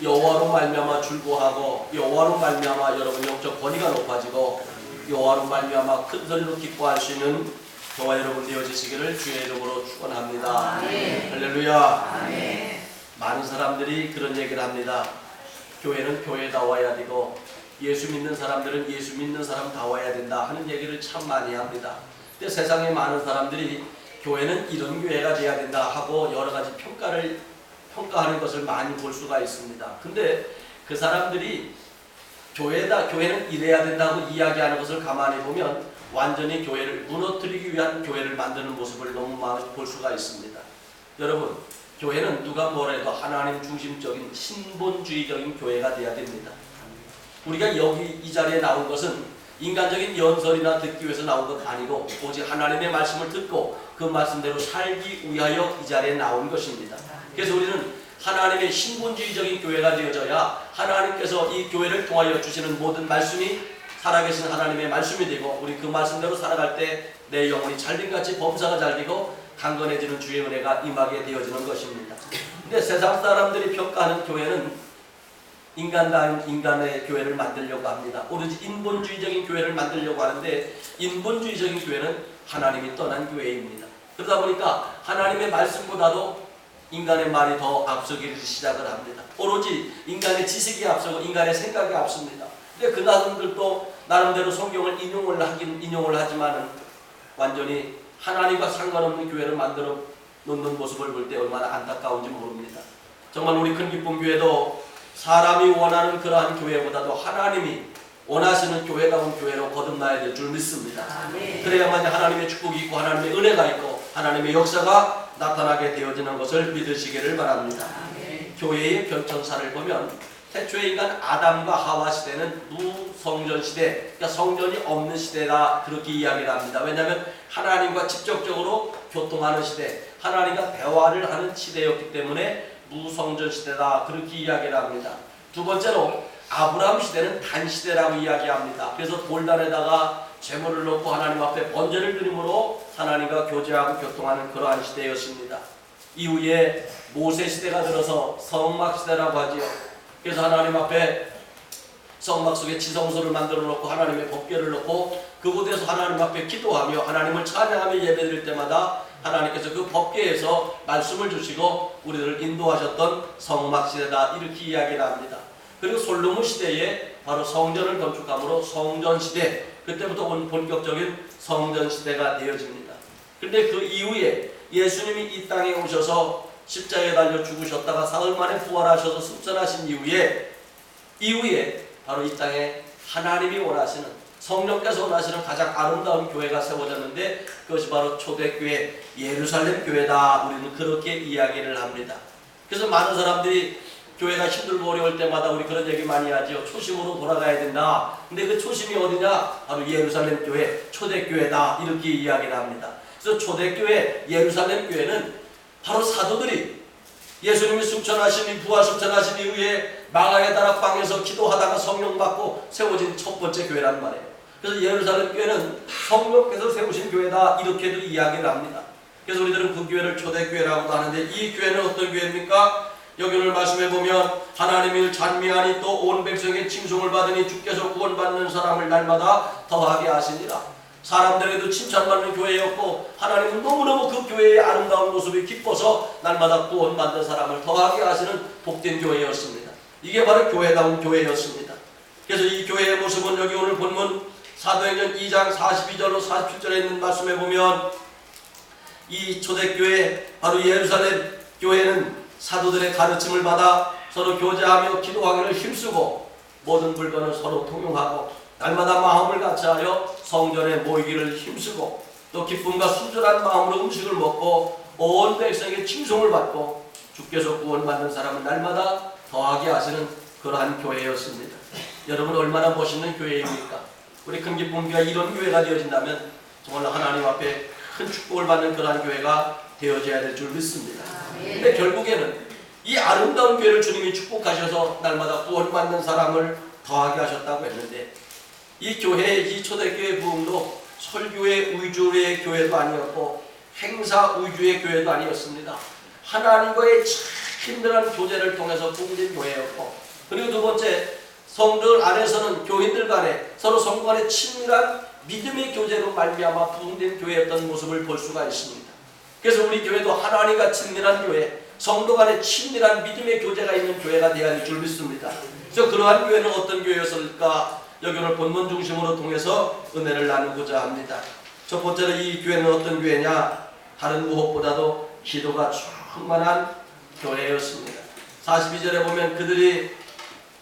여호와로 말미암아 줄고하고 여호와로 말미암아 여러분 영적 권위가 높아지고 여호와로 말미암아 큰 소리로 기뻐할 수 있는 저와 여러분 되어지시기를 주의 이름으로 축원합니다. 할렐루야. 아멘. 많은 사람들이 그런 얘기를 합니다. 교회는 교회다워야 되고 예수 믿는 사람들은 예수 믿는 사람다워야 된다 하는 얘기를 참 많이 합니다. 근데 세상에 많은 사람들이 교회는 이런 교회가 돼야 된다 하고 여러 가지 평가하는 것을 많이 볼 수가 있습니다. 근데 그 사람들이 교회는 이래야 된다고 이야기하는 것을 가만히 보면 완전히 교회를 무너뜨리기 위한 교회를 만드는 모습을 너무 많이 볼 수가 있습니다. 여러분, 교회는 누가 뭐래도 하나님 중심적인 신본주의적인 교회가 돼야 됩니다. 우리가 여기 이 자리에 나온 것은 인간적인 연설이나 듣기 위해서 나온 것 아니고 오직 하나님의 말씀을 듣고 그 말씀대로 살기 위하여 이 자리에 나온 것입니다. 그래서 우리는 하나님의 신본주의적인 교회가 되어져야 하나님께서 이 교회를 통하여 주시는 모든 말씀이 살아계신 하나님의 말씀이 되고 우리 그 말씀대로 살아갈 때 내 영혼이 잘림같이 범사가 잘되고 강건해지는 주의 은혜가 임하게 되어지는 것입니다. 근데 세상 사람들이 평가하는 교회는 인간의 교회를 만들려고 합니다. 오로지 인본주의적인 교회를 만들려고 하는데 인본주의적인 교회는 하나님이 떠난 교회입니다. 그러다 보니까 하나님의 말씀보다도 인간의 말이 더 앞서기를 시작을 합니다. 오로지 인간의 지식이 앞서고 인간의 생각이 앞섭니다. 근데 그 사람들도 나름대로 성경을 인용을 하지만은 완전히 하나님과 상관없는 교회를 만들어 놓는 모습을 볼 때 얼마나 안타까운지 모릅니다. 정말 우리 큰 기쁨 교회도 사람이 원하는 그러한 교회보다도 하나님이 원하시는 교회다운 교회로 거듭나야 될 줄 믿습니다. 그래야만 하나님의 축복이 있고 하나님의 은혜가 있고 하나님의 역사가 나타나게 되어지는 것을 믿으시기를 바랍니다. 교회의 변천사를 보면 태초의 인간 아담과 하와 시대는 무성전 시대, 그러니까 성전이 없는 시대다 그렇게 이야기를 합니다. 왜냐하면 하나님과 직접적으로 교통하는 시대, 하나님과 대화를 하는 시대였기 때문에 무성전 시대다 그렇게 이야기를 합니다. 두 번째로 아브라함 시대는 단시대라고 이야기합니다. 그래서 돌단에다가 제물을 놓고 하나님 앞에 번제를 드림으로 하나님과 교제하고 교통하는 그러한 시대였습니다. 이후에 모세 시대가 들어서 성막 시대라고 하지요. 그래서 하나님 앞에 성막 속에 지성소를 만들어 놓고 하나님의 법궤를 놓고 그곳에서 하나님 앞에 기도하며 하나님을 찬양하며 예배드릴 때마다 하나님께서 그 법궤에서 말씀을 주시고 우리를 인도하셨던 성막 시대다 이렇게 이야기를 합니다. 그리고 솔로몬 시대에 바로 성전을 건축함으로 성전 시대, 그때부터 본격적인 성전 시대가 되어집니다. 그런데 그 이후에 예수님이 이 땅에 오셔서 십자가에 달려 죽으셨다가 사흘 만에 부활하셔서 승천하신 이후에 바로 이 땅에 하나님이 원하시는 성령께서 원하시는 가장 아름다운 교회가 세워졌는데 그것이 바로 초대교회 예루살렘 교회다. 우리는 그렇게 이야기를 합니다. 그래서 많은 사람들이 교회가 힘들고 어려울 때마다 우리 그런 얘기 많이 하죠. 초심으로 돌아가야 된다. 근데 그 초심이 어디냐? 바로 예루살렘 교회 초대교회다. 이렇게 이야기를 합니다. 그래서 초대교회 예루살렘 교회는 바로 사도들이 예수님이 승천하신 부활 승천하신 이후에 마가의 다락방에서 기도하다가 성령 받고 세워진 첫 번째 교회란 말이에요. 그래서 예루살렘 교회는 성령께서 세우신 교회다 이렇게도 이야기를 합니다. 그래서 우리들은 그 교회를 초대교회라고도 하는데 이 교회는 어떤 교회입니까? 여기 오늘 말씀해 보면 하나님을 찬미하니 또 온 백성의 칭송을 받으니 주께서 구원받는 사람을 날마다 더하게 하시니라. 사람들에게도 칭찬받는 교회였고 하나님은 너무너무 그 교회의 아름다운 모습이 기뻐서 날마다 구원받는 사람을 더하게 하시는 복된 교회였습니다. 이게 바로 교회다운 교회였습니다. 그래서 이 교회의 모습은 여기 오늘 본문 사도행전 2장 42절로 47절에 있는 말씀에 보면 이 초대교회 바로 예루살렘 교회는 사도들의 가르침을 받아 서로 교제하며 기도하기를 힘쓰고 모든 물건을 서로 통용하고 날마다 마음을 같이하여 성전에 모이기를 힘쓰고 또 기쁨과 순전한 마음으로 음식을 먹고 온 백성에게 칭송을 받고 주께서 구원받는 사람은 날마다 더하게 하시는 그러한 교회였습니다. 여러분 얼마나 멋있는 교회입니까? 우리 큰 기쁨교회가 이런 교회가 되어진다면 정말 하나님 앞에 큰 축복을 받는 그러한 교회가 되어져야 될 줄 믿습니다. 근데 결국에는 이 아름다운 교회를 주님이 축복하셔서 날마다 구원받는 사람을 더하게 하셨다고 했는데 이 교회, 이 초대교회 부흥도 설교회 위주의 교회도 아니었고 행사 위주의 교회도 아니었습니다. 하나님과의 친밀한 교제를 통해서 부흥된 교회였고, 그리고 두 번째, 성도들 안에서는 교인들 간에 서로 성도 간에 친밀한 믿음의 교제로 말미암아 부흥된 교회였던 모습을 볼 수가 있습니다. 그래서 우리 교회도 하나님과 친밀한 교회, 성도 간에 친밀한 믿음의 교제가 있는 교회가 되어야 할 줄 믿습니다. 그래서 그러한 교회는 어떤 교회였을까? 여기 오늘 본문 중심으로 통해서 은혜를 나누고자 합니다. 첫 번째로 이 교회는 어떤 교회냐? 다른 무엇보다도 기도가 충만한 교회였습니다. 42절에 보면 그들이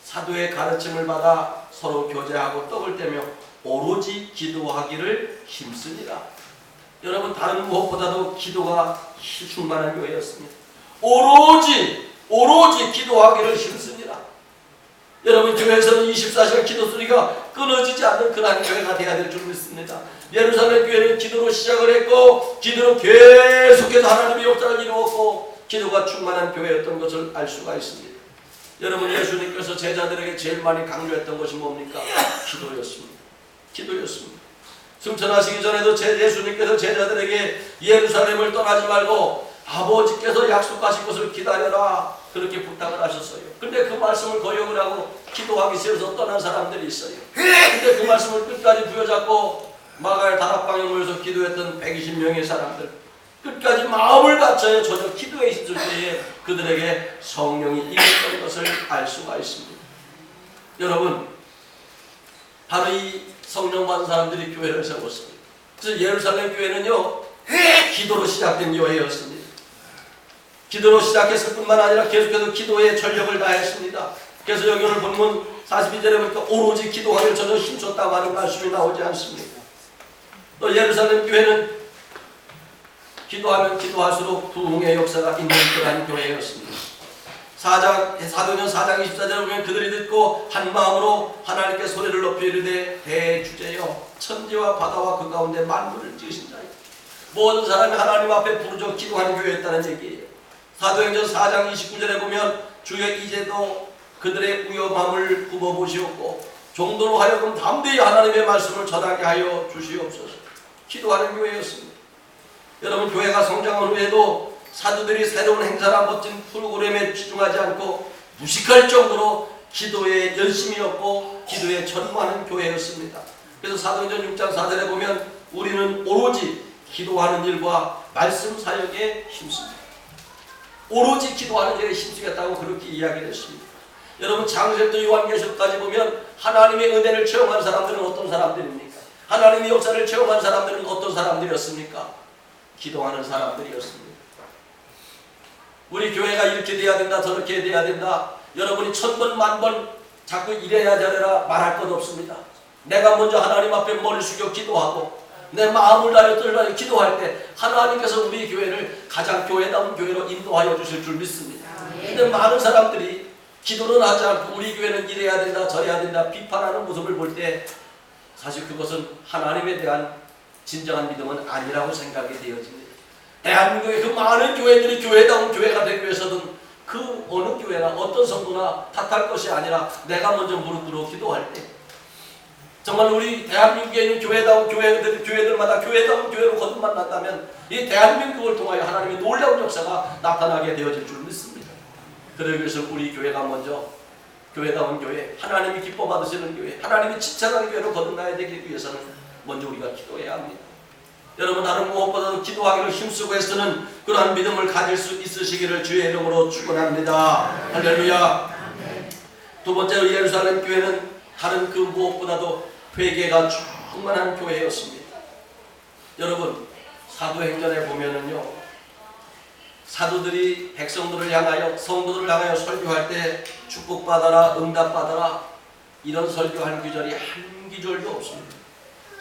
사도의 가르침을 받아 서로 교제하고 떡을 떼며 오로지 기도하기를 힘쓰니라. 여러분, 다른 무엇보다도 기도가 충만한 교회였습니다. 오로지 기도하기를 힘쓰니라. 여러분, 교회에서는 24시간 기도 소리가 끊어지지 않는 그러한 교회가 되어야 될 줄 믿습니다. 예루살렘 교회는 기도로 시작을 했고 기도로 계속해서 하나님의 역사를 이루었고 기도가 충만한 교회였던 것을 알 수가 있습니다. 여러분, 예수님께서 제자들에게 제일 많이 강조했던 것이 뭡니까? 기도였습니다. 승천하시기 전에도 예수님께서 제자들에게 예루살렘을 떠나지 말고 아버지께서 약속하신 것을 기다려라, 그렇게 부탁을 하셨어요. 근데 그 말씀을 거역을 하고 기도하기 싫어서 떠난 사람들이 있어요. 근데 그 말씀을 끝까지 부여잡고 마가의 다락방에 모여서 기도했던 120명의 사람들, 끝까지 마음을 갖춰야 전혀 기도에 있을 때에 그들에게 성령이 임했던 것을 알 수가 있습니다. 여러분, 바로 이 성령 받은 사람들이 교회를 세웠습니다. 그래서 예루살렘 교회는요, 기도로 시작된 교회였습니다. 기도로 시작했을 뿐만 아니라 계속해서 기도에 전력을 다했습니다. 그래서 여기 오늘 본문 42절에 보니까 오로지 기도하기를 전혀 힘썼다고 하는 말씀이 나오지 않습니다. 또 예루살렘 교회는 기도하면 기도할수록 부흥의 역사가 있는 그러한 교회였습니다. 사도행전 4장 24절에 보면 그들이 듣고 한 마음으로 하나님께 소리를 높이 이르되 대주제여 천지와 바다와 그 가운데 만물을 지으신 자여. 모든 사람이 하나님 앞에 부르짖어 기도하는 교회였다는 얘기예요. 사도행전 4장 29절에 보면 주여 이제도 그들의 위험함을 굽어보시옵고 종도로 하여금 담대히 하나님의 말씀을 전하게 하여 주시옵소서. 기도하는 교회였습니다. 여러분, 교회가 성장한 후에도 사도들이 새로운 행사나 멋진 프로그램에 집중하지 않고 무식할 정도로 기도에 열심이었고 기도에 전무하는 교회였습니다. 그래서 사도행전 6장 4절에 보면 우리는 오로지 기도하는 일과 말씀 사역에 힘씁니다. 오로지 기도하는 일에 힘쓰겠다고 그렇게 이야기를 했습니다. 여러분, 창세부터 요한계시록까지 보면 하나님의 은혜를 체험한 사람들은 어떤 사람들입니까? 하나님의 역사를 체험한 사람들은 어떤 사람들이었습니까? 기도하는 사람들이었습니다. 우리 교회가 이렇게 돼야 된다, 저렇게 돼야 된다, 여러분이 1000번 만번 자꾸 이래야 저래라 말할 것 없습니다. 내가 먼저 하나님 앞에 머리 숙여 기도하고 내 마음을 다하여 떨다하여 기도할 때 하나님께서 우리 교회를 가장 교회다운 교회로 인도하여 주실 줄 믿습니다. 근데 많은 사람들이 기도를 하지 않고 우리 교회는 이래야 된다, 저래야 된다 비판하는 모습을 볼 때 사실 그것은 하나님에 대한 진정한 믿음은 아니라고 생각이 되어집니다. 대한민국의 그 많은 교회들이 교회다운 교회가 되기 위해서는 그 어느 교회나 어떤 성도나 탓할 것이 아니라 내가 먼저 무릎 꿇어 기도할 때 정말 우리 대한민국에 있는 교회다운 교회들마다 교회다운 교회로 거듭만났다면 이 대한민국을 통하여 하나님의 놀라운 역사가 나타나게 되어질 줄 믿습니다. 그러기 위해서 우리 교회가 먼저 교회다운 교회, 하나님이 기뻐 받으시는 교회, 하나님이 칭찬하는 교회로 거듭나야 되기 위해서는 먼저 우리가 기도해야 합니다. 여러분, 다른 무엇보다도 기도하기를 힘쓰고 애쓰는 그러한 믿음을 가질 수 있으시기를 주의 이름으로 축원합니다. 할렐루야. 두 번째로 예루살렘 교회는 다른 그 무엇보다도 회개가 충만한 교회였습니다. 여러분, 사도행전에 보면은요, 사도들이 백성들을 향하여 성도들을 향하여 설교할 때 축복받아라, 응답받아라 이런 설교한 구절이 한 구절도 없습니다.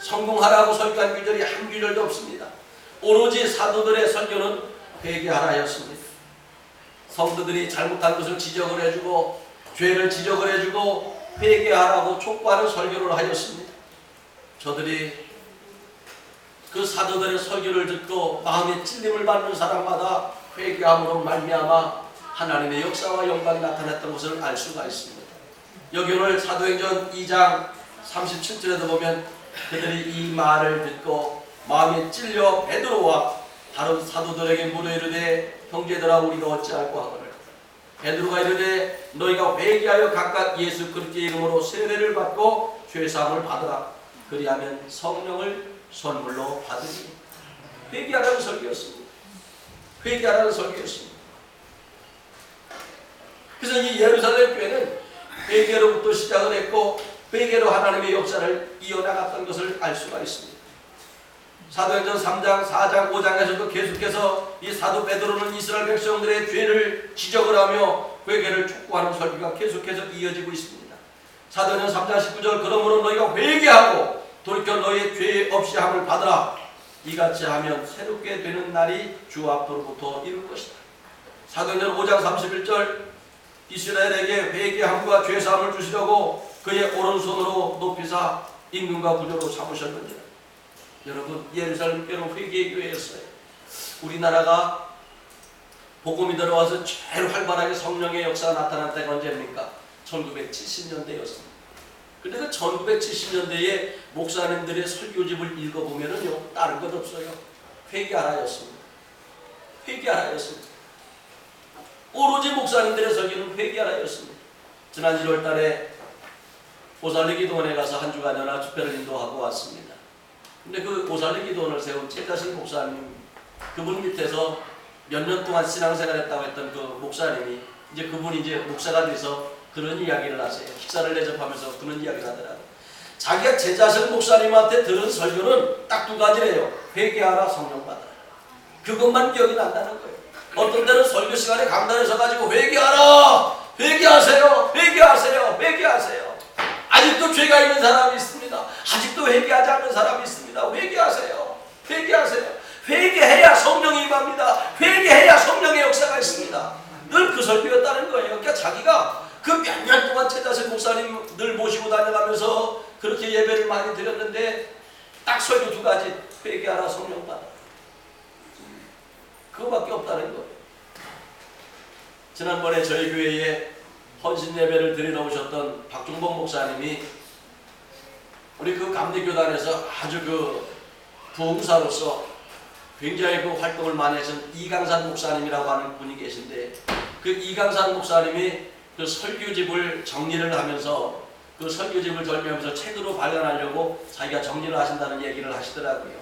성공하라고 설교한 구절이 한 구절도 없습니다. 오로지 사도들의 설교는 회개하라였습니다. 성도들이 잘못한 것을 지적을 해주고 죄를 지적을 해주고 회개하라고 촉구하는 설교를 하였습니다. 저들이 그 사도들의 설교를 듣고 마음에 찔림을 받는 사람마다 회개함으로 말미암아 하나님의 역사와 영광이 나타났던 것을 알 수가 있습니다. 여기 오늘 사도행전 2장 37절에도 보면 그들이 이 말을 듣고 마음에 찔려 베드로와 다른 사도들에게 물어 이르되 형제들아 우리가 어찌할꼬 하거늘 베드로가 이르되 너희가 회개하여 각각 예수 그리스도의 이름으로 세례를 받고 죄 사함을 받으라. 그리하면 성령을 선물로 받으니. 회개하라는 설교였습니다. 회개하라는 설교였습니다. 그래서 이 예루살렘 교회는 회개로부터 시작을 했고 회개로 하나님의 역사를 이어나갔던 것을 알 수가 있습니다. 사도행전 3장, 4장, 5장에서도 계속해서 이 사도 베드로는 이스라엘 백성들의 죄를 지적을 하며 회개를 촉구하는 설교가 계속해서 이어지고 있습니다. 사도행전 3장 19절 그러므로 너희가 회개하고 돌이켜 너희의 죄 없이 함을 받으라. 이같이 하면 새롭게 되는 날이 주 앞으로부터 이룰 것이다. 사도행전 5장 31절 이스라엘에게 회개함과 죄사함을 주시려고 그의 오른손으로 높이사 임금과 구조로 삼으셨느니라. 여러분, 예루살렘 교회는 회개의 교회였어요. 우리나라가 복음이 들어와서 제일 활발하게 성령의 역사가 나타난 때가 언제입니까? 1970년대였습니다. 근데 그 1970년대에 목사님들의 설교집을 읽어보면은요, 다른 것 없어요. 회개하라였습니다. 회개하라였습니다. 오로지 목사님들의 설교는 회개하라였습니다. 지난 1월 달에 오살리 기도원에 가서 한 주간 연합 집회를 인도하고 왔습니다. 근데 그 오살리 기도원을 세운 최자식 목사님, 그분 밑에서 몇 년 동안 신앙생활 했다고 했던 그 목사님이 이제 그분이 이제 목사가 돼서 그런 이야기를 하세요. 식사를 대접하면서 그런 이야기를 하더라고요. 자기가 제자식 목사님한테 들은 설교는 딱 두 가지래요. 회개하라, 성령 받아라. 그것만 기억이 난다는 거예요. 어떤 때는 설교 시간에 강단에 서가지고 회개하라! 회개하세요! 회개하세요! 회개하세요! 아직도 죄가 있는 사람이 있습니다. 아직도 회개하지 않는 사람이 있습니다. 회개하세요. 회개하세요. 회개해야 성령이 임합니다. 회개해야 성령의 역사가 있습니다. 늘 그 설교였다는 거예요. 그러니까 자기가 그 몇 년 동안 최다슬 목사님 늘 모시고 다녀가면서 그렇게 예배를 많이 드렸는데 딱 설교 두 가지. 회개하라, 성령 받아라. 그거밖에 없다는 거예요. 지난번에 저희 교회에 헌신 예배를 드리러 오셨던 박종범 목사님이 우리 그 감리교단에서 아주 그 부흥사로서 굉장히 그 활동을 많이 하신 이강산 목사님이라고 하는 분이 계신데 그 이강산 목사님이 그 설교집을 정리를 하면서 그 설교집을 정리하면서 책으로 발간하려고 자기가 정리를 하신다는 얘기를 하시더라고요.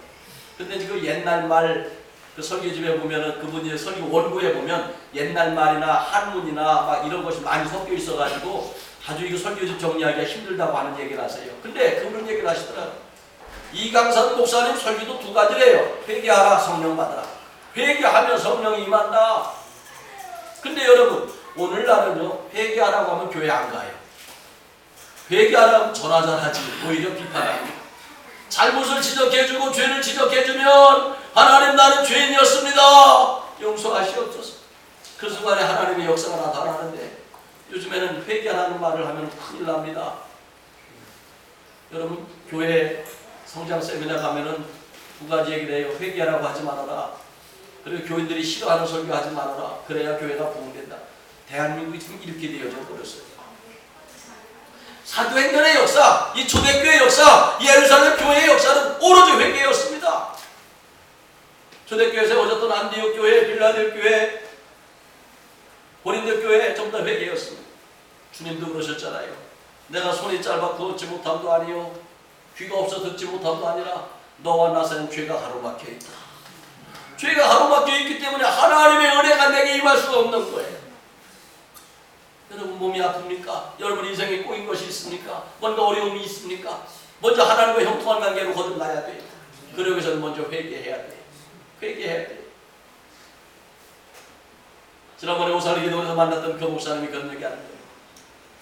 근데 그 옛날 말 그 설교집에 보면은 그분이 설교 원고에 보면 옛날 말이나 한문이나 막 이런 것이 많이 섞여 있어가지고 아주 이거 설교집 정리하기가 힘들다고 하는 얘기를 하세요. 근데 그런 얘기를 하시더라고요. 이강산 목사님 설교도 두 가지래요. 회개하라, 성령 받아라. 회개하면 성령이 임한다. 근데 여러분, 오늘날은요, 회개하라고 하면 교회 안 가요. 회개하라면 전화 잘하지. 오히려 비판합니다. 잘못을 지적해주고 죄를 지적해주면 하나님 나는 죄인이었습니다. 용서하시옵소서. 그 순간에 하나님의 역사가 나타나는데 요즘에는 회개하라는 말을 하면 큰일 납니다. 여러분, 교회 성장 세미나 가면은 두 가지 얘기를 해요. 회개하라고 하지 말아라. 그리고 교인들이 싫어하는 설교 하지 말아라. 그래야 교회가 부흥된다. 대한민국이 지금 이렇게 되어져 버렸어요. 사도행전의 역사, 이 초대교회의 역사, 예루살렘 교회의 역사는 오로지 회개였습니다. 초대교회에 세워졌던 안디옥 교회, 빌라델 교회, 고린도 교회 전부 다 회개였습니다. 주님도 그러셨잖아요. 내가 손이 짧아 듣지 못함도 아니요 귀가 없어 듣지 못함도 아니라 너와 나 사이는 죄가 가로막혀 있다. 죄가 가로막혀 있기 때문에 하나님의 은혜가 내게 임할 수가 없는 거예요. 여러분 몸이 아픕니까? 여러분 인생에 꼬인 것이 있습니까? 뭔가 어려움이 있습니까? 먼저 하나님과 형통한 관계로 거듭나야 돼요. 그러기 위해서는 먼저 회개해야 돼요. 회개해야 돼요. 지난번에 오살리 기도원에서 만났던 그 목사님이 그런 얘기하는 거예요.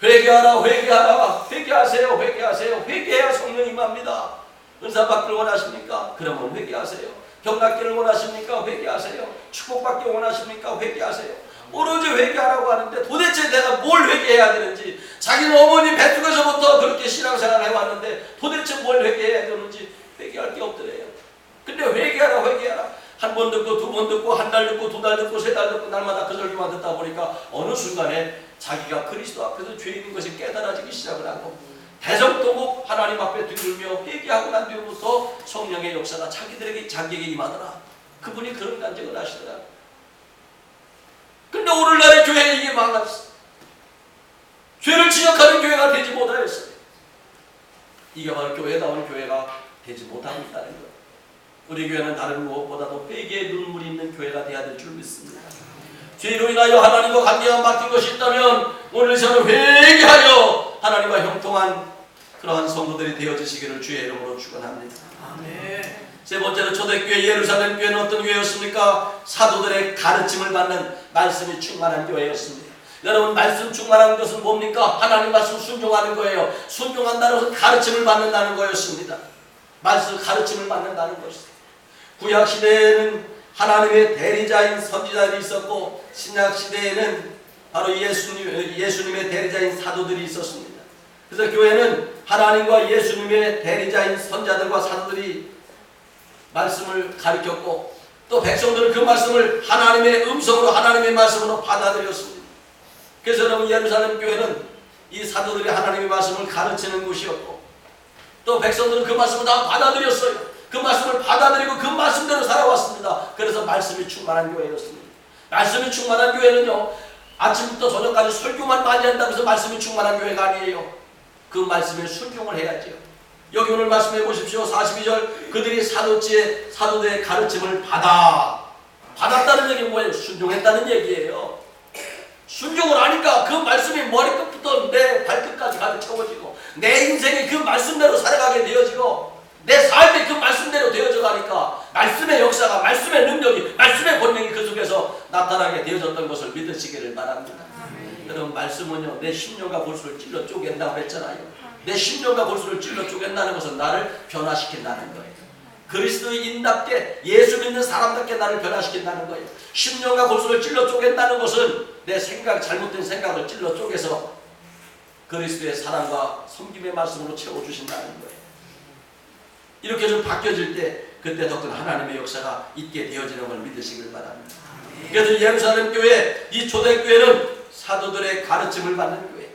회개하라, 회개하라, 회개하세요, 회개하세요. 회개해야 성령 임합니다. 은사 받기를 원하십니까? 그러면 회개하세요. 병낫기를 원하십니까? 회개하세요. 축복받기 원하십니까? 회개하세요. 오로지 회개하라고 하는데 도대체 내가 뭘 회개해야 되는지, 자기는 어머니 뱃속에서부터 그렇게 신앙생활을 해왔는데 도대체 뭘 회개해야 되는지 회개할 게 없더래요. 근데 회개하라, 회개하라. 한 번 듣고 두 번 듣고 한 달 듣고 두 달 듣고 세 달 듣고 날마다 그 설교만 듣다 보니까 어느 순간에 자기가 그리스도 앞에서 죄인인 것이 깨달아지기 시작을 하고 대성통곡 하나님 앞에 들으며 회개하고 난 뒤부터 성령의 역사가 자기에게 임하더라. 그분이 그런 간증을 하시더라. 근데 그런데도 오늘날의 교회에 이게 망했어. 죄를 지적하는 교회가 되지 못하였어요. 이게 바로 교회다운 교회가 되지 못하고 있다는 거예요. 우리 교회는 다른 무엇보다도 회개의 눈물이 있는 교회가 되어야 될 줄 믿습니다. 죄로 인하여 하나님과 관계가 막힌 것이 있다면 오늘 저는 회개하여 하나님과 형통한 그러한 성도들이 되어지시기를 주의 이름으로 축원합니다. 아멘. 세 번째로 초대교회 예루살렘 교회는 어떤 교회였습니까? 사도들의 가르침을 받는 말씀이 충만한 교회였습니다. 여러분, 말씀 충만한 것은 뭡니까? 하나님 말씀 순종하는 거예요. 순종한다는 것은 가르침을 받는다는 거였습니다. 말씀 가르침을 받는다는 것입니다. 구약 시대에는 하나님의 대리자인 선지자들이 있었고 신약 시대에는 바로 예수님의 대리자인 사도들이 있었습니다. 그래서 교회는 하나님과 예수님의 대리자인 선지자들과 사도들이 말씀을 가르쳤고 또 백성들은 그 말씀을 하나님의 음성으로 하나님의 말씀으로 받아들였습니다. 그래서 여러분, 예루살렘 교회는 이 사도들이 하나님의 말씀을 가르치는 곳이었고 또 백성들은 그 말씀을 다 받아들였어요. 그 말씀을 받아들이고 그 말씀대로 살아왔습니다. 그래서 말씀이 충만한 교회였습니다. 말씀이 충만한 교회는요, 아침부터 저녁까지 설교만 많이 한다고 해서 말씀이 충만한 교회가 아니에요. 그 말씀에 순종을 해야죠. 여기 오늘 말씀해 보십시오. 42절, 그들이 사도들의 가르침을 받았다는 얘기는 뭐예요? 순종했다는 얘기예요. 순종을 하니까 그 말씀이 머리끝부터 내 발끝까지 가득 채워지고 내 인생이 그 말씀대로 살아가게 되어지고 내 삶이 그 말씀대로 되어져 가니까 말씀의 역사가, 말씀의 능력이, 말씀의 본능이 그 속에서 나타나게 되어졌던 것을 믿으시기를 바랍니다. 여러분, 말씀은요, 내 심령과 골수를 찔러 쪼갠다고 했잖아요. 내 심령과 골수를 찔러 쪼갠다는 것은 나를 변화시킨다는 거예요. 그리스도인답게, 예수 믿는 사람답게 나를 변화시킨다는 거예요. 심령과 골수를 찔러 쪼갠다는 것은 내 잘못된 생각을 찔러 쪼개서 그리스도의 사랑과 섬김의 말씀으로 채워주신다는 거예요. 이렇게 좀 바뀌어질 때 그때 더 큰 하나님의 역사가 있게 되어지는 걸 믿으시길 바랍니다. 그래서 예루살렘 교회, 이 초대교회는 사도들의 가르침을 받는 교회,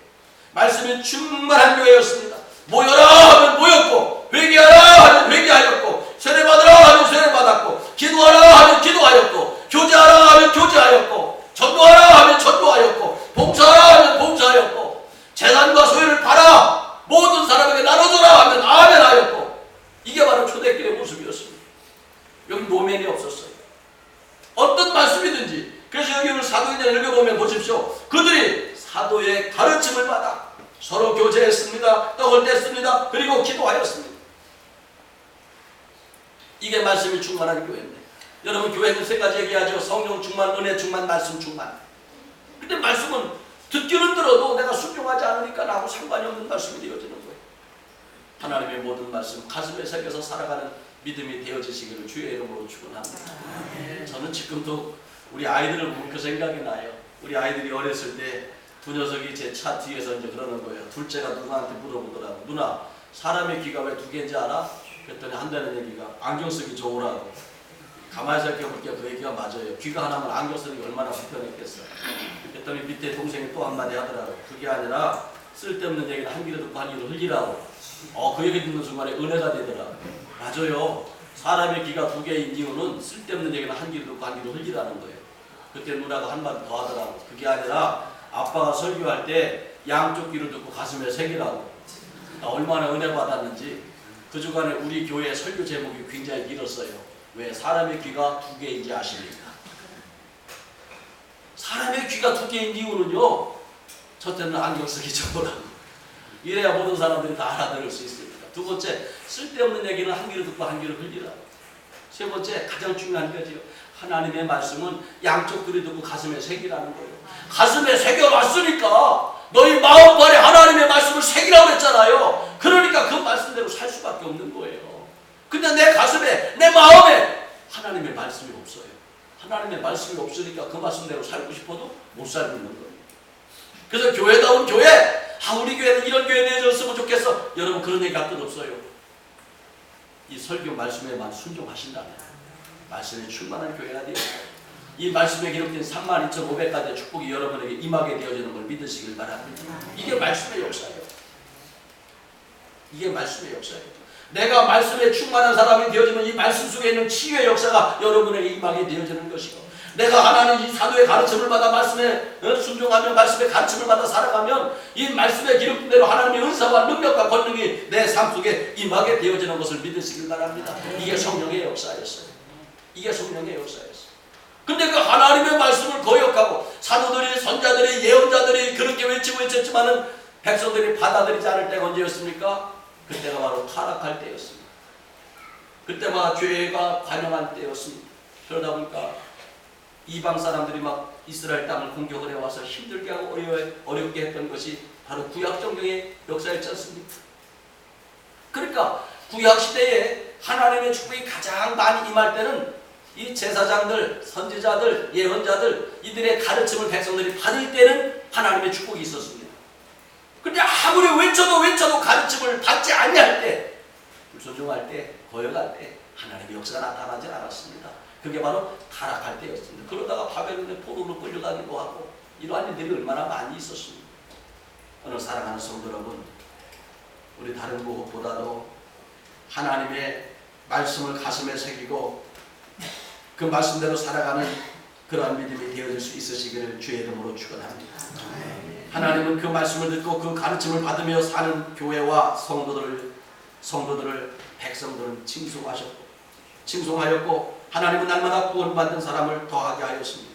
말씀이 충만한 교회였습니다. 모여라 하면 모였고, 회개하라 하면 회개하였고, 세례받으라 하면 세례받았고, 기도하라 하면 기도하였고, 교제하라 하면 교제하였고, 전도하라 하면 전도하였고, 봉사하라 하면 봉사하였고, 재산과 소유를 팔아 모든 사람에게 나눠줘라 하면 아멘하였고, 이게 바로 초대교회의 모습이었습니다. 여기 노면이 없었어요. 어떤 말씀이든지. 그래서 여기 오늘 사도행전 읽어보면 보십시오. 그들이 사도의 가르침을 받아 서로 교제했습니다. 떡을 뗐습니다. 그리고 기도하였습니다. 이게 말씀이 충만한 교회입니다. 여러분, 교회는 세 가지 얘기하죠. 성령 충만, 은혜 충만, 말씀 충만. 근데 말씀은 듣기는 들어도 내가 순종하지 않으니까 나하고 상관이 없는 말씀이 되어지는 거예요. 하나님의 모든 말씀 가슴에 새겨서 살아가는 믿음이 되어지시기를 주의 이름으로 축원합니다. 저는 지금도 우리 아이들을 보면 그 생각이 나요. 우리 아이들이 어렸을 때 두 녀석이 제 차 뒤에서 이제 그러는 거예요. 둘째가 누나한테 물어보더라고. 누나, 사람의 귀가 왜 두 개인지 알아? 그랬더니 한다는 얘기가 안경 쓰기 좋으라고. 가만히 생각해보니까 그 얘기가 맞아요. 귀가 하나면 안경 쓰는 게 얼마나 불편했겠어요. 그랬더니 밑에 동생이 또 한마디 하더라고. 그게 아니라 쓸데없는 얘기는 한 귀로 듣고 한 귀로 흘리라고. 그 얘기 듣는 순간에 은혜가 되더라고. 맞아요. 사람의 귀가 두 개인 이유는 쓸데없는 얘기는 한 귀로 듣고 한 귀로 흘리라는 거예요. 그때 누나가 한마디 더 하더라고. 그게 아니라 아빠가 설교할 때 양쪽 귀로 듣고 가슴에 새기라고. 얼마나 은혜 받았는지. 그 주간에 우리 교회 설교 제목이 굉장히 길었어요. 왜? 사람의 귀가 두 개인지 아십니까? 사람의 귀가 두 개인 이유는요, 첫째는 안경 쓰기 좋으라고. 이래야 모든 사람들이 다 알아들을 수 있습니다. 두 번째, 쓸데없는 얘기는 한 귀로 듣고 한 귀로 흘리라고. 세 번째, 가장 중요한 거지요. 하나님의 말씀은 양쪽 귀로 듣고 가슴에 새기라는 거예요. 가슴에 새겨놨으니까 너희 마음판에 하나님의 말씀을 새기라고 했잖아요. 그러니까 그 말씀대로 살 수밖에 없는 거예요. 근데 내 가슴에, 내 마음에 하나님의 말씀이 없어요. 하나님의 말씀이 없으니까 그 말씀대로 살고 싶어도 못 살고 있는 거예요. 그래서 교회다운 교회, 우리 교회는 이런 교회 되어졌으면 좋겠어. 여러분, 그런 얘기 할 것 없어요. 이 설교 말씀에만 순종하신다면 말씀에 충만한 교회가 되어요. 이 말씀에 기록된 32,500가지의 축복이 여러분에게 임하게 되어지는 걸 믿으시길 바랍니다. 이게 말씀의 역사예요. 이게 말씀의 역사예요. 내가 말씀에 충만한 사람이 되어지면 이 말씀 속에 있는 치유의 역사가 여러분에게 임하게 되어지는 것이고, 내가 하나님 이 사도의 가르침을 받아 말씀에 순종하며 말씀의 가르침을 받아 살아가면 이 말씀의 기록대로 하나님의 은사와 능력과 권능이 내 삶 속에 임하게 되어지는 것을 믿으시길 바랍니다. 이게 성령의 역사였어요. 이게 성령의 역사였어요. 근데 그 하나님의 말씀을 거역하고 사도들이, 선자들이, 예언자들이 그렇게 외치고 외쳤지만은 백성들이 받아들이지 않을 때가 언제였습니까? 그때가 바로 타락할 때였습니다. 그때가 죄가 관영한 때였습니다. 그러다 보니까 이방 사람들이 막 이스라엘 땅을 공격을 해와서 힘들게 하고 어렵게 했던 것이 바로 구약 성경의 역사였지 않습니까? 그러니까 구약 시대에 하나님의 축복이 가장 많이 임할 때는 이 제사장들, 선지자들, 예언자들 이들의 가르침을 백성들이 받을 때는 하나님의 축복이 있었습니다. 근데 아무리 외쳐도 가르침을 받지 아니할 때, 불순종할 때, 거역할 때 하나님의 역사가 나타나지 않았습니다. 그게 바로 타락할 때였습니다. 그러다가 바벨론의 포로로 끌려다니고 하고 이러한 일들이 얼마나 많이 있었습니다. 오늘 사랑하는 성도 여러분, 우리 다른 무엇보다도 하나님의 말씀을 가슴에 새기고 그 말씀대로 살아가는 그러한 믿음이 되어질 수 있으시기를 주의 이름으로 축원합니다. 하나님은 그 말씀을 듣고 그 가르침을 받으며 사는 교회와 성도들을 백성들은 칭송하였고 하나님은 날마다 구원받는 사람을 더하게 하였습니다.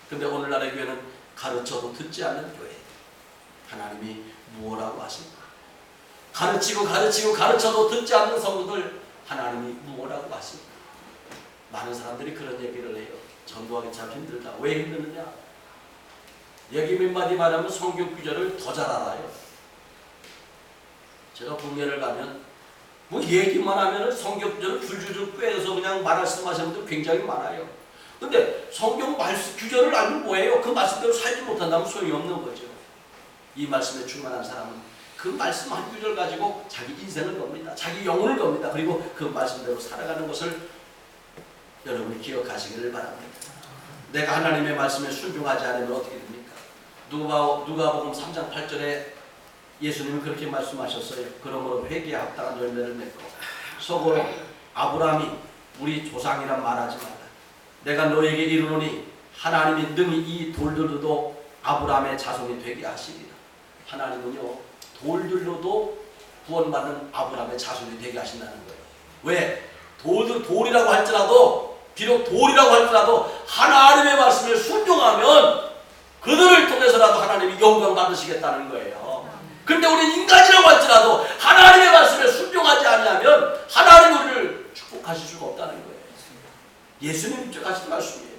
그런데 오늘날의 교회는 가르쳐도 듣지 않는 교회. 하나님이 무엇라고 하십니까? 가르쳐도 듣지 않는 성도들 하나님이 무엇라고 하십니까? 많은 사람들이 그런 얘기를 해요. 전도하기 참 힘들다. 왜 힘드느냐? 얘기 몇 마디 말하면 성경 구절을 더 잘 알아요. 제가 국내를 가면 뭐 얘기만 하면 성경 구절을 줄줄줄 꿰서 그냥 말씀하시는 분들 굉장히 많아요. 근데 성경 말씀 구절을 알면 뭐예요? 그 말씀대로 살지 못한다면 소용이 없는 거죠. 이 말씀에 충만한 사람은 그 말씀 한 구절 가지고 자기 인생을 겁니다. 자기 영혼을 겁니다. 그리고 그 말씀대로 살아가는 것을 여러분이 기억하시기를 바랍니다. 내가 하나님의 말씀에 순종하지 않으면 어떻게 됩니까? 누가복음 3장 8절에 예수님은 그렇게 말씀하셨어요. 그러므로 회개에 합당한 열매를 맺고 속으로 아브라함이 우리 조상이란 말하지 마라. 내가 너에게 이르노니 하나님이 능히 이 돌들로도 아브라함의 자손이 되게 하시리라. 하나님은요 돌들로도 구원받는 아브라함의 자손이 되게 하신다는 거예요. 왜? 돌이라고 할지라도 비록 돌이라고 할지라도 하나님의 말씀에 순종하면 그들을 통해서라도 하나님이 영광 받으시겠다는 거예요. 그런데 우리 인간이라고 할지라도 하나님의 말씀에 순종하지 않으면 하나님 우리를 축복하실 수가 없다는 거예요. 예수님 축복하신 말씀이에요.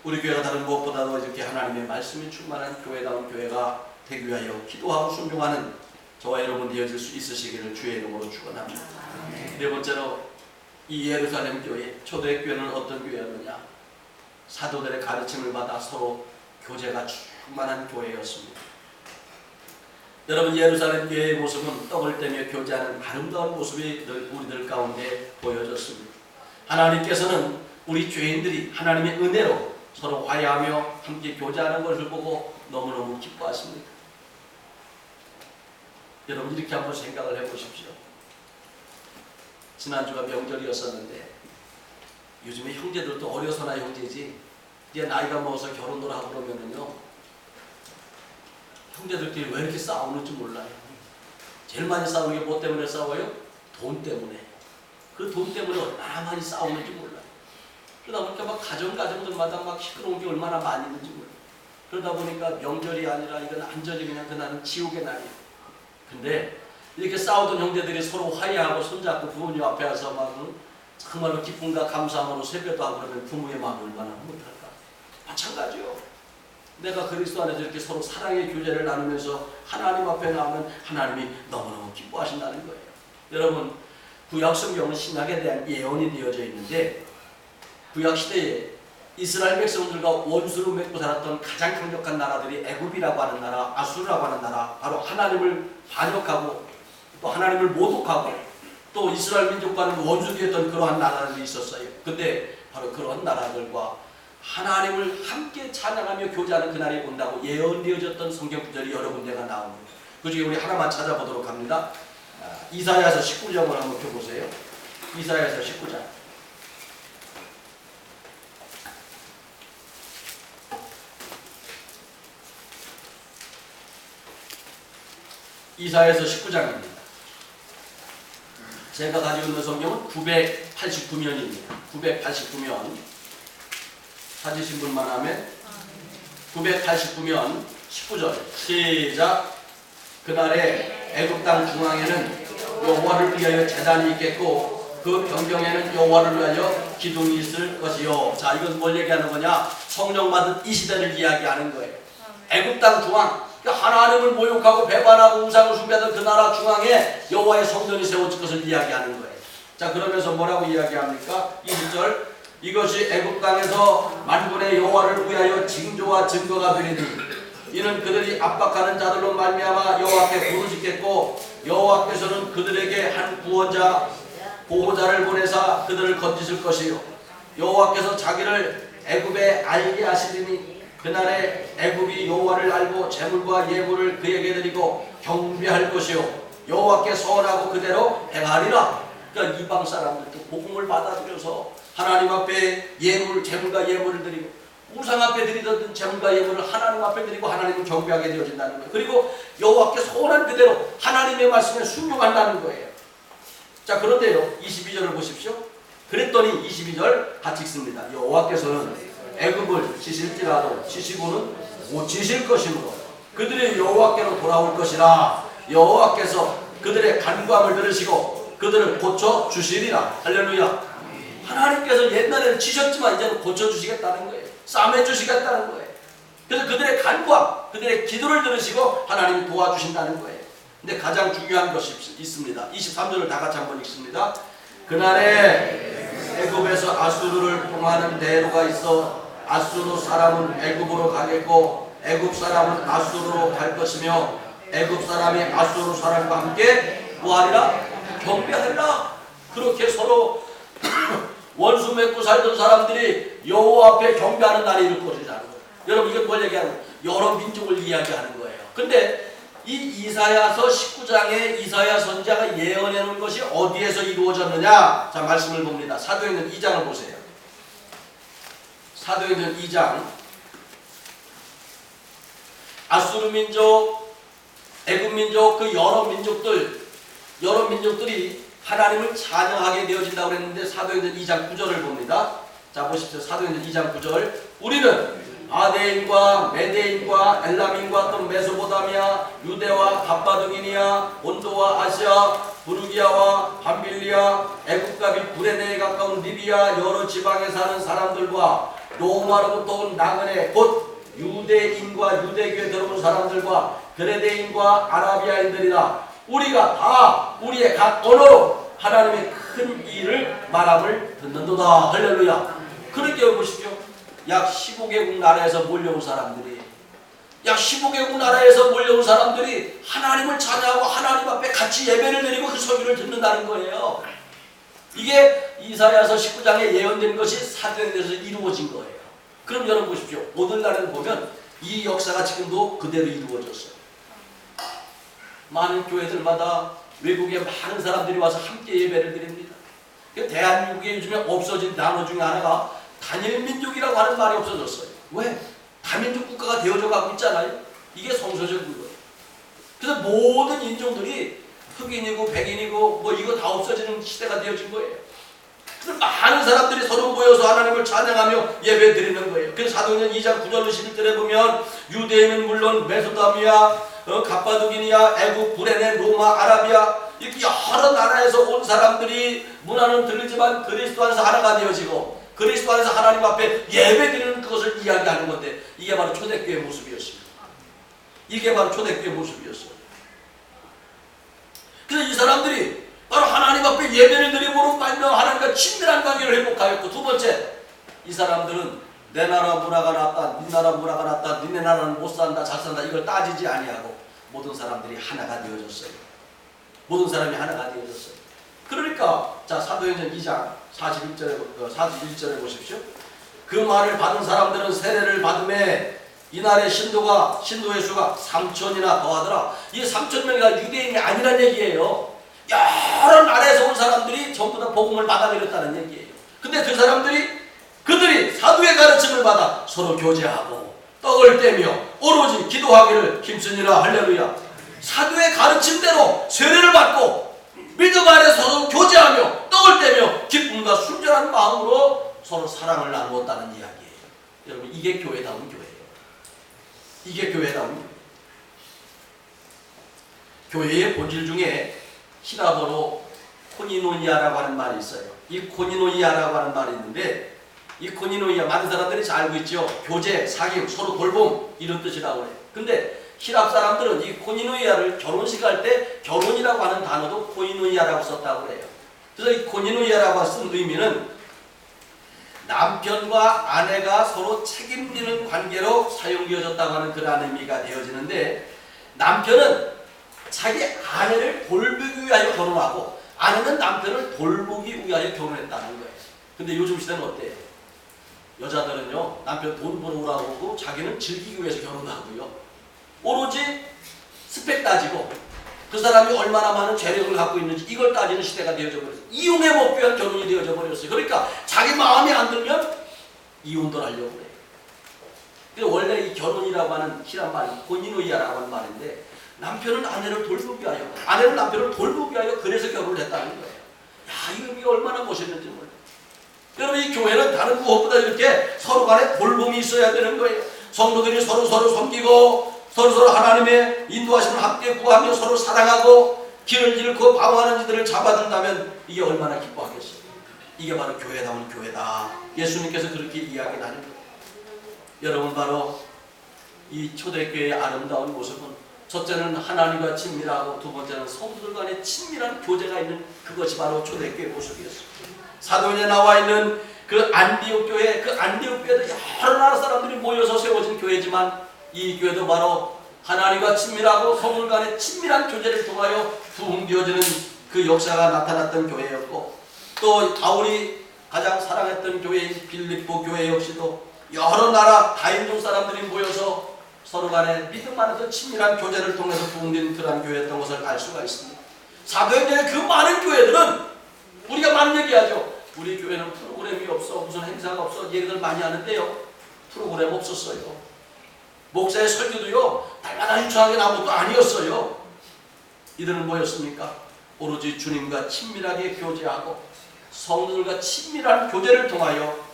우리 교회가 다른 무엇보다도 이렇게 하나님의 말씀이 충만한 교회다운 교회가 되기 위하여 기도하고 순종하는 저와 여러분 되어질 수 있으시기를 주의 이름으로 축원합니다. 네 번째로 이 예루살렘 교회, 초대교회는 어떤 교회였느냐? 사도들의 가르침을 받아 서로 교제가 충만한 교회였습니다. 여러분 예루살렘 교회의 모습은 떡을 떼며 교제하는 아름다운 모습이 우리들 가운데 보여졌습니다. 하나님께서는 우리 죄인들이 하나님의 은혜로 서로 화해하며 함께 교제하는 것을 보고 너무너무 기뻐하십니다. 여러분 이렇게 한번 생각을 해보십시오. 지난주가 명절이었었는데 요즘에 형제들도 어려서나 형제지 이제 나이가 먹어서 결혼을 하고 그러면은요 형제들끼리 왜 이렇게 싸우는지 몰라요. 제일 많이 싸우는 게 뭐 때문에 싸워요? 돈 때문에. 그 돈 때문에 얼마나 많이 싸우는지 몰라요. 그러다 보니까 막 가정들마다 막 시끄러운 게 얼마나 많이 있는지 몰라요. 그러다 보니까 명절이 아니라 이건 완전히 그냥 그날은 지옥의 날이에요. 근데 이렇게 싸우던 형제들이 서로 화해하고 손잡고 부모님 앞에 와서 막 정말로 기쁨과 감사함으로 세배도 하고 그러면 부모의 마음이 얼마나 흐뭇할까. 마찬가지요. 내가 그리스도 안에서 이렇게 서로 사랑의 교제를 나누면서 하나님 앞에 나오면 하나님이 너무너무 기뻐하신다는 거예요. 여러분 구약 성경은 신약에 대한 예언이 되어져 있는데 구약 시대에 이스라엘 백성들과 원수로 맺고 살았던 가장 강력한 나라들이 애굽이라고 하는 나라, 아수르라고 하는 나라, 바로 하나님을 반역하고 또 하나님을 모독하고 또 이스라엘 민족과는 원수되었던 그러한 나라들이 있었어요. 근데 바로 그런 나라들과 하나님을 함께 찬양하며 교제하는 그날이 온다고 예언되어졌던 성경 구절이 여러 군데가 나옵니다. 그 중에 우리 하나만 찾아보도록 합니다. 이사야서 19장을 한번 펴보세요. 이사야서 19장. 이사야서 19장입니다. 제가 가지고 있는 성경은 989면입니다. 989면. 찾으신 분만 하면 989면 19절 시작. 그날에 애굽 땅 중앙에는 여호와를 위하여 제단이 있겠고 그 변경에는 여호와를 위하여 기둥이 있을 것이요. 자, 이건 뭘 얘기하는 거냐? 성령 받은 이 시대를 이야기하는 거예요. 애굽 땅 중앙, 하나님을 모욕하고 배반하고 우상을 숭배하던 그 나라 중앙에 여호와의 성전이 세워질 것을 이야기하는 거예요. 자, 그러면서 뭐라고 이야기합니까? 20절 이것이 애굽 땅에서 만군의 여호와를 위하여 징조와 증거가 되리니 이는 그들이 압박하는 자들로 말미암아 여호와께 부르짖겠고 여호와께서는 그들에게 한 구원자 보호자를 보내사 그들을 건지실 것이요 여호와께서 자기를 애굽에 알게 하시리니 그날에 애굽이 여호와를 알고 제물과 예물을 그에게 드리고 경배할 것이요 여호와께 서원하고 그대로 행하리라. 그러니까 이방 사람들도 복음을 받아들여서 하나님 앞에 예물, 제물과 예물을 드리고 우상 앞에 드리던 제물과 예물을 하나님 앞에 드리고 하나님을 경배하게 되어진다는 거예요. 그리고 여호와께 서원한 그대로 하나님의 말씀에 순종한다는 거예요. 자, 그런데요 22절을 보십시오. 그랬더니 22절 같이 읽습니다. 여호와께서는 애굽을 치실지라도 치시고는 못 치실 것이므로 그들이 여호와께로 돌아올 것이라. 여호와께서 그들의 간구함을 들으시고 그들을 고쳐 주시리라. 할렐루야. 하나님께서 옛날에는 치셨지만 이제는 고쳐 주시겠다는 거예요. 싸매 주시겠다는 거예요. 그래서 그들의 간구함, 그들의 기도를 들으시고 하나님이 도와주신다는 거예요. 근데 가장 중요한 것이 있습니다. 23절을 다 같이 한번 읽습니다. 그날에 애굽에서 아수르를 통하는 대로가 있어 아수르 사람은 애굽으로 가겠고 애굽 사람은 아수르로 갈 것이며 애굽 사람이 아수르 사람과 함께 뭐하리라? 경배하리라. 그렇게 서로 원수 맺고 살던 사람들이 여호와 앞에 경배하는 날이 이룰 것이라는 거예요. 여러분 이게 뭘 얘기하는 거예요? 여러 민족을 이야기하는 거예요. 근데 이 이사야서 19장에 이사야 선지자가 예언해 놓은 것이 어디에서 이루어졌느냐? 자, 말씀을 봅니다. 사도행전 2장을 보세요. 사도행전 2장. 아수르 민족, 애굽 민족, 그 여러 민족들이 하나님을 찬양하게 되어진다고 그랬는데 사도행전 2장 9절을 봅니다. 자, 보십시오. 사도행전 2장 9절. 우리는 아데인과 메데인과 엘람인과 또 메소포타미아, 유대와 갑바도기니아, 온도와 아시아, 부르기아와 밤빌리아, 애굽과 구레네에 가까운 리비아 여러 지방에 사는 사람들과 로마로부터 온 나그네 곧 유대인과 유대교에 들어온 사람들과 그레데인과 아라비아인들이라. 우리가 다 우리의 각 언어로 하나님의 큰 일을 말함을 듣는도다. 할렐루야. 그렇게 보십시오. 약 15개국 나라에서 몰려온 사람들이 하나님을 찬양하고 하나님 앞에 같이 예배를 드리고 그 소리를 듣는다는 거예요. 이게 이사야서 19장에 예언된 것이 사도행전에서 이루어진 거예요. 그럼 여러분 보십시오. 오늘날에는 보면 이 역사가 지금도 그대로 이루어졌어요. 많은 교회들마다 외국에 많은 사람들이 와서 함께 예배를 드립니다. 대한민국에 요즘에 없어진 단어 중에 하나가 단일민족이라고 하는 말이 없어졌어요. 왜? 다민족 국가가 되어져 가고 있잖아요. 이게 성서적인 거예요. 그래서 모든 인종들이 흑인이고 백인이고 뭐 이거 다 없어지는 시대가 되어진 거예요. 그래서 많은 사람들이 서로 모여서 하나님을 찬양하며 예배 드리는 거예요. 그래서 사도행전 2장 9절 11절에 보면 유대인은 물론 메소포타미아, 갑바도기니아, 애굽, 구레네, 로마, 아라비아 이렇게 여러 나라에서 온 사람들이 문화는 들리지만 그리스도 안에서 하나가 되어지고 그리스도 안에서 하나님 앞에 예배드리는 그것을 이야기하는 건데 이게 바로 초대교회의 모습이었습니다. 이게 바로 초대교회의 모습이었어요. 그래서 이 사람들이 바로 하나님 앞에 예배를 드림으로 말며 하나님과 친밀한 관계를 회복하였고, 두 번째, 이 사람들은 내 나라 문화가 낫다, 네 나라 문화가 낫다, 니네 나라는 못 산다, 잘 산다 이걸 따지지 아니하고 모든 사람들이 하나가 되어졌어요. 모든 사람이 하나가 되어졌어요. 그러니까 자, 사도행전 2장 41절에 보십시오. 그 말을 받은 사람들은 세례를 받음에 이날의 신도의 수가 3천이나 더하더라. 이게 3천 명이가 유대인이 아니란 얘기예요. 여러 나라에서 온 사람들이 전부 다 복음을 받아들였다는 얘기예요. 근데 그들이 사도의 가르침을 받아 서로 교제하고 떡을 떼며 오로지 기도하기를 힘쓰니라. 할렐루야. 사도의 가르침대로 세례를 받고 믿음 안에서 교제하며 떡을 떼며 기쁨과 순전한 마음으로 서로 사랑을 나누었다는 이야기예요. 여러분, 이게 교회다운 교회예요. 이게 교회다운 교회. 교회의 본질 중에 히라보로 코니노이아라고 하는 말이 있어요. 이 코니노이아라고 하는 말이 있는데, 이 코니노이아 많은 사람들이 잘 알고 있죠. 교제, 사귐, 서로 돌봄, 이런 뜻이라고 해요. 근데 히랍 사람들은 이 코니노이아를 결혼식 할 때 결혼이라고 하는 단어도 코니노이아라고 썼다고 해요. 그래서 이 코니노이아라고 쓴 의미는 남편과 아내가 서로 책임지는 관계로 사용되어졌다고 하는 그러한 의미가 되어지는데, 남편은 자기 아내를 돌보기 위하여 결혼하고 아내는 남편을 돌보기 위하여 결혼했다는 거예요. 근데 요즘 시대는 어때요? 여자들은요, 남편 돈 벌어오라고 하고 자기는 즐기기 위해서 결혼하고요, 오로지 스펙 따지고 그 사람이 얼마나 많은 재력을 갖고 있는지 이걸 따지는 시대가 되어져 버렸어요. 이용해 먹기 위한 결혼이 되어져 버렸어요. 그러니까 자기 마음에 안 들면 이혼도 하려고 그래요. 근데 원래 이 결혼이라고 하는 히란 말이 코니노이아라고 하는 말인데, 남편은 아내를 돌보기 위하여, 아내는 남편을 돌보기 위하여 그래서 결혼을 했다는 거예요. 야, 이 의미가 얼마나 멋있는지 몰라요. 여러분, 이 교회는 다른 무엇보다 이렇게 서로 간에 돌봄이 있어야 되는 거예요. 성도들이 서로 섬기고 서로 하나님의 인도하시는 함께 구하며 서로 사랑하고 길을 잃고 방황하는 이들을 잡아준다면 이게 얼마나 기뻐하겠어요. 이게 바로 교회다운 교회다. 예수님께서 그렇게 이야기를 하는 거예요. 여러분, 바로 이 초대교회의 아름다운 모습은 첫째는 하나님과 친밀하고 두 번째는 성도들 간의 친밀한 교제가 있는 그것이 바로 초대교회의 모습이었습니다. 사도행전에 나와 있는 그 안디옥 교회, 그 안디옥 교회도 여러 나라 사람들이 모여서 세워진 교회지만 이 교회도 바로 하나님과 친밀하고 성도들 간의 친밀한 교제를 통하여 부흥되어지는 그 역사가 나타났던 교회였고, 또 바울이 가장 사랑했던 교회인 빌립보 교회 역시도 여러 나라 다인종 사람들이 모여서 서로 간에 믿음 안에서 친밀한 교제를 통해서 부흥된 그러한 교회였던 것을 알 수가 있습니다. 사도행전의 그 많은 교회들은 우리가 많은 얘기하죠. 우리 교회는 프로그램이 없어, 무슨 행사가 없어, 얘기들 많이 하는데요, 프로그램 없었어요. 목사의 설교도요, 달마다 유창하게 나온 것도 아니었어요. 이들은 뭐였습니까? 오로지 주님과 친밀하게 교제하고 성도들과 친밀한 교제를 통하여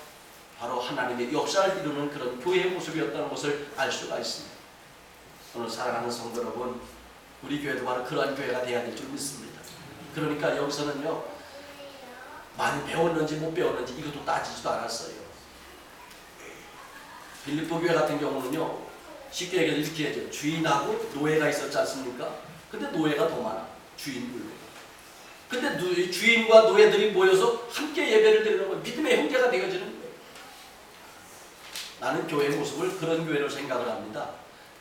바로 하나님의 역사를 이루는 그런 교회의 모습이었다는 것을 알 수가 있습니다. 오늘 사랑하는 성도 여러분, 우리 교회도 바로 그러한 교회가 되어야 될 줄 믿습니다. 그러니까 여기서는요, 많이 배웠는지 못 배웠는지 이것도 따지지도 않았어요. 빌립보 교회 같은 경우는요, 쉽게 얘기해서 이렇게 해야죠. 주인하고 노예가 있었지 않습니까? 근데 노예가 더 많아, 주인들보다. 근데 주인과 노예들이 모여서 함께 예배를 드리는 거예요. 믿음의 형제가 되어지는 거예요. 나는 교회의 모습을 그런 교회로 생각을 합니다.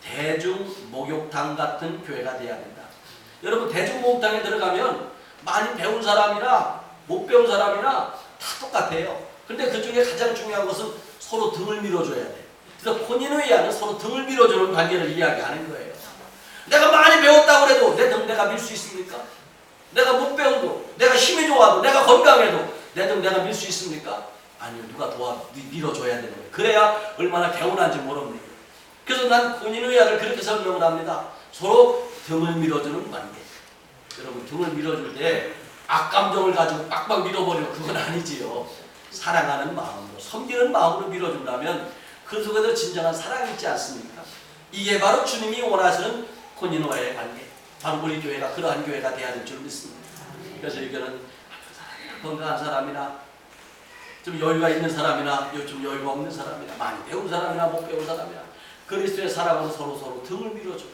대중 목욕탕 같은 교회가 돼야 된다. 여러분, 대중 목욕탕에 들어가면 많이 배운 사람이나 못 배운 사람이나 다 똑같아요. 근데 그 중에 가장 중요한 것은 서로 등을 밀어줘야 돼. 그래서 코니노이아는 서로 등을 밀어주는 관계를 이야기하는 거예요. 내가 많이 배웠다고 해도 내 등 내가 밀 수 있습니까? 내가 못 배워도, 내가 힘이 좋아도, 내가 건강해도 내 등 내가 밀 수 있습니까? 아니요, 누가 밀어줘야 되는 거예요. 그래야 얼마나 개운한지 모릅니다. 그래서 난 코니노이아를 그렇게 설명을 합니다. 서로 등을 밀어주는 관계. 여러분, 등을 밀어줄 때 악감정을 가지고 빡빡 밀어버리고 그건 아니지요. 사랑하는 마음으로, 섬기는 마음으로 밀어준다면 그 속에도 진정한 사랑이 있지 않습니까? 이게 바로 주님이 원하시는 코니노이아의 관계. 바로 우리 교회가 그러한 교회가 되어야 될 줄 믿습니다. 그래서 이거는 건강한 사람이나 좀 여유가 있는 사람이나 좀 여유가 없는 사람이나 많이 배운 사람이나 못 배운 사람이나 그리스도의 사랑으로 서로 등을 밀어줘,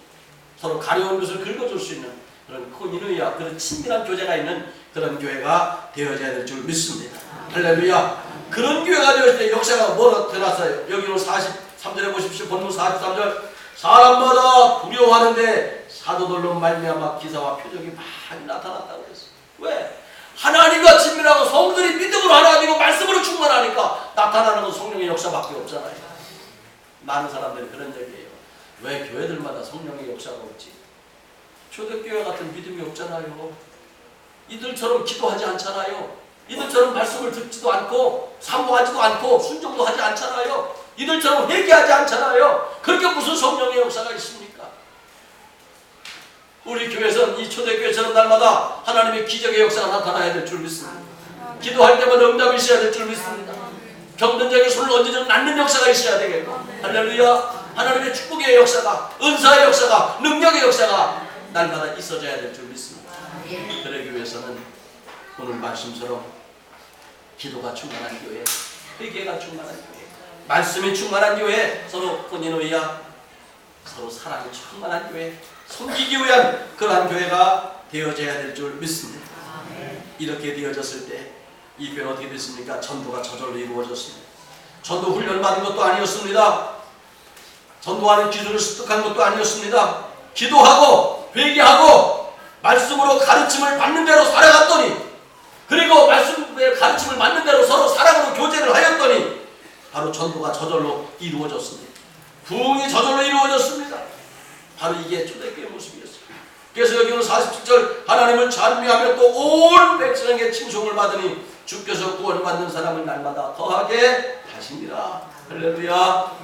서로 가려운 것을 긁어줄 수 있는 그런 코니노이아, 그런 친밀한 교제가 있는 그런 교회가 되어져야 될 줄 믿습니다. 할렐루야. 그런 교회가 되어질 때 역사가 뭐가 드러났어요? 여기 오늘 43절에 보십시오. 본문 43절. 사람마다 두려워하는데 사도들로 말미암아 기사와 표적이 많이 나타났다고 했어요. 왜? 하나님과 친밀하고 성도들이 믿음으로 하나 되고 말씀으로 충만하니까 나타나는 건 성령의 역사밖에 없잖아요. 많은 사람들이 그런 얘기예요. 왜 교회들마다 성령의 역사가 없지? 초대교회 같은 믿음이 없잖아요. 이들처럼 기도하지 않잖아요. 이들처럼 말씀을 듣지도 않고 사모하지도 않고 순종도 하지 않잖아요. 이들처럼 회개하지 않잖아요. 그렇게 무슨 성령의 역사가 있습니까? 우리 교회에서는 이 초대교회처럼 날마다 하나님의 기적의 역사가 나타나야 될 줄 믿습니다. 기도할 때마다 응답이 있어야 될 줄 믿습니다. 경전자에게 손을 얹어서 낳는 역사가 있어야 되겠고, 할렐루야. 하나님의 축복의 역사가, 은사의 역사가, 능력의 역사가 날마다 있어져야 될 줄 믿습니다. 그러기 위해서는 오늘 말씀처럼 기도가 충만한 교회, 회개가 충만한 교회, 말씀이 충만한 교회, 서로 혼인호의야, 서로 사랑이 충만한 교회, 섬기기 위한 그러한 교회가 되어져야 될 줄 믿습니다. 이렇게 되어졌을 때 이 교회는 어떻게 됐습니까? 전도가 저절로 이루어졌습니다. 전도 훈련 받은 것도 아니었습니다. 전도하는 기술을 습득한 것도 아니었습니다. 기도하고 회개하고 말씀으로 가르침을 받는 대로 살아갔더니, 그리고 말씀의 가르침을 받는 대로 서로 사랑으로 교제를 하였더니 바로 전도가 저절로 이루어졌습니다. 부흥이 저절로 이루어졌습니다. 바로 이게 초대교회 모습이었습니다. 그래서 여기 오늘 47절 하나님을 찬미하며 또 온 백성에게 칭송을 받으니 주께서 구원받는 사람을 날마다 더하게 하시니라. 할렐루야.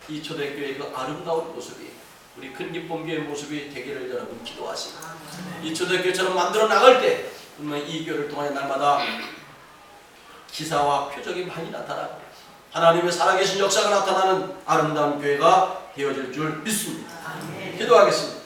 이 초대교회의 그 아름다운 모습이 우리 큰 기쁨교회의 모습이 되기를 여러분 기도하시고, 이 초대교회처럼 만들어 나갈 때 이 교회를 통해 날마다 기사와 표적이 많이 나타나고 하나님의 살아계신 역사가 나타나는 아름다운 교회가 되어질 줄 믿습니다. 기도하겠습니다.